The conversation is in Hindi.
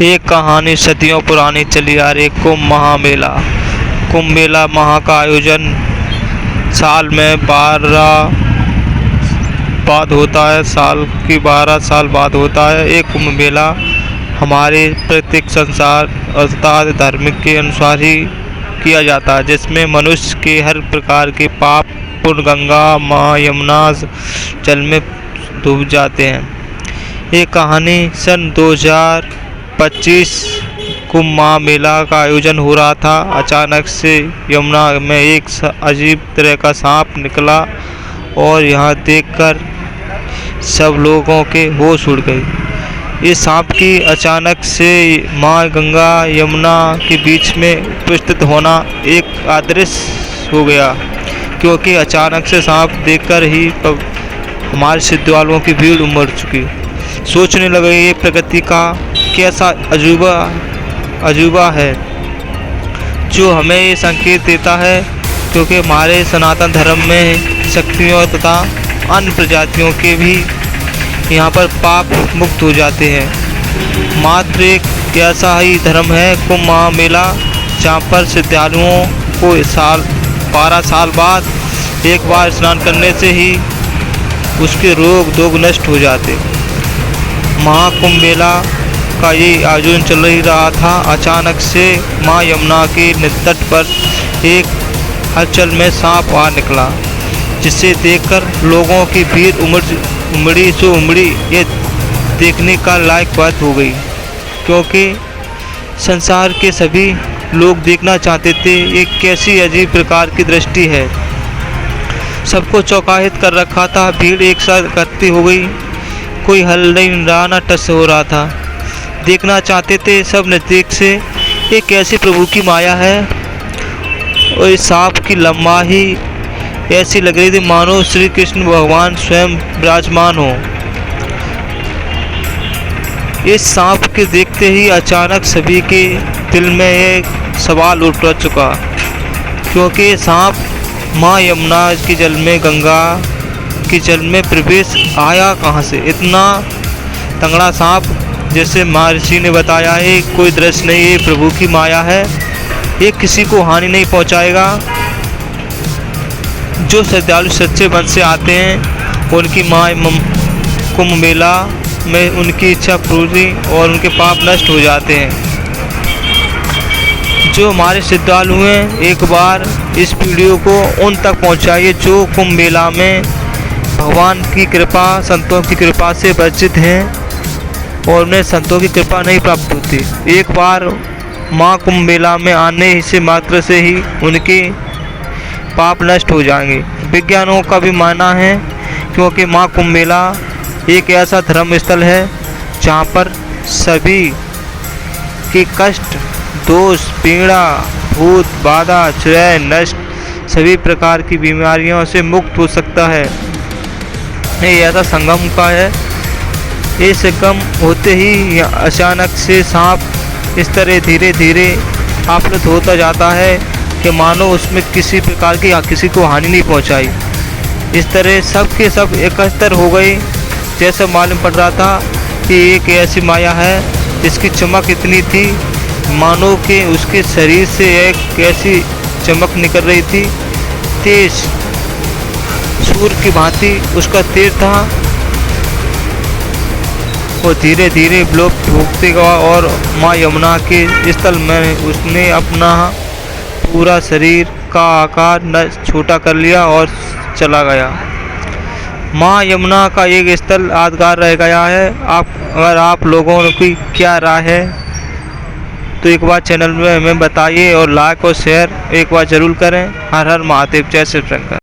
एक कहानी सदियों पुरानी चली आ रही कुंभ महामेला। कुंभ मेला महा का आयोजन साल में 12 बाद होता है। साल की 12 साल बाद होता है। एक कुंभ मेला हमारे प्रत्येक संसार अर्थात धार्मिक के अनुसार ही किया जाता है, जिसमें मनुष्य के हर प्रकार के पाप पुण्य गंगा माँ यमुना जल में डूब जाते हैं। ये कहानी सन 2025 कुंभ मेला का आयोजन हो रहा था। अचानक से यमुना में एक अजीब तरह का सांप निकला और यहाँ देखकर सब लोगों के होश उड़ गए। इस सांप की अचानक से माँ गंगा यमुना के बीच में उपस्थित होना एक अदृश्य हो गया, क्योंकि अचानक से सांप देखकर ही हमारे श्रद्धालुओं की भीड़ उमड़ चुकी। सोचने लगे ये प्रकृति का कैसा अजूबा है जो हमें ये संकेत देता है, क्योंकि हमारे सनातन धर्म में शक्तियों तथा अन्य प्रजातियों के भी यहाँ पर पाप मुक्त हो जाते हैं। मात्र एक ऐसा ही धर्म है कुंभ मेला, जहाँ पर श्रद्धालुओं को 12 साल बाद एक बार स्नान करने से ही उसके रोग दोग नष्ट हो जाते। महाकुंभ मेला का ये आयोजन चल ही रहा था। अचानक से माँ यमुना के तट पर एक हलचल में सांप आ निकला, जिसे देखकर लोगों की भीड़ उमड़ी ये देखने का लायक बात हो गई, क्योंकि संसार के सभी लोग देखना चाहते थे ये कैसी अजीब प्रकार की दृष्टि है। सबको चौंकाहित कर रखा था। भीड़ एक साथ इकट्ठी हो गई, कोई हल नहीं रहा, ना टस हो रहा था। देखना चाहते थे सब नज़दीक से ये कैसी प्रभु की माया है। और इस सांप की लम्बाई ऐसी लग रही थी मानो श्री कृष्ण भगवान स्वयं विराजमान हो। इस सांप के देखते ही अचानक सभी के दिल में एक सवाल उठ चुका, क्योंकि ये सांप माँ यमुना की जल में गंगा के जल में प्रवेश आया कहाँ से। इतना तंगड़ा सांप, जैसे महर्षि ने बताया है, कोई दृश्य नहीं, ये प्रभु की माया है, ये किसी को हानि नहीं पहुँचाएगा। जो श्रद्धालु सच्चे मन से आते हैं उनकी माँ कुंभ मेला में उनकी इच्छा पूरी और उनके पाप नष्ट हो जाते हैं। जो हमारे श्रद्धालु हैं, एक बार इस वीडियो को उन तक पहुंचाइए जो कुंभ मेला में भगवान की कृपा संतों की कृपा से वंचित हैं और उन्हें संतों की कृपा नहीं प्राप्त होती। एक बार माँ कुंभ मेला में आने से मात्र से ही उनके पाप नष्ट हो जाएंगे। विज्ञानों का भी मानना है, क्योंकि माँ कुंभ मेला एक ऐसा धर्म स्थल है जहाँ पर सभी के कष्ट दोष पीड़ा भूत बाधा क्षय नष्ट सभी प्रकार की बीमारियों से मुक्त हो सकता है। ये ऐसा संगम का है। ये संगम होते ही अचानक से सांप इस तरह धीरे धीरे आपलत होता जाता है कि मानो उसमें किसी प्रकार की किसी को हानि नहीं पहुंचाई। इस तरह सब के सब एकत्र हो गए। जैसे मालूम पड़ रहा था कि एक ऐसी माया है जिसकी चमक इतनी थी मानो कि उसके शरीर से एक ऐसी चमक निकल रही थी, तेज सूर्य की भांति उसका तेज था। वो धीरे धीरे विलुप्त होते गया और माँ यमुना के स्थल में उसने अपना पूरा शरीर का आकार छोटा कर लिया और चला गया। माँ यमुना का एक स्थल यादगार रह गया है। अगर आप लोगों की क्या राय है तो एक बार चैनल में हमें बताइए और लाइक और शेयर एक बार ज़रूर करें। हर हर महादेव, जय शिव शंकर।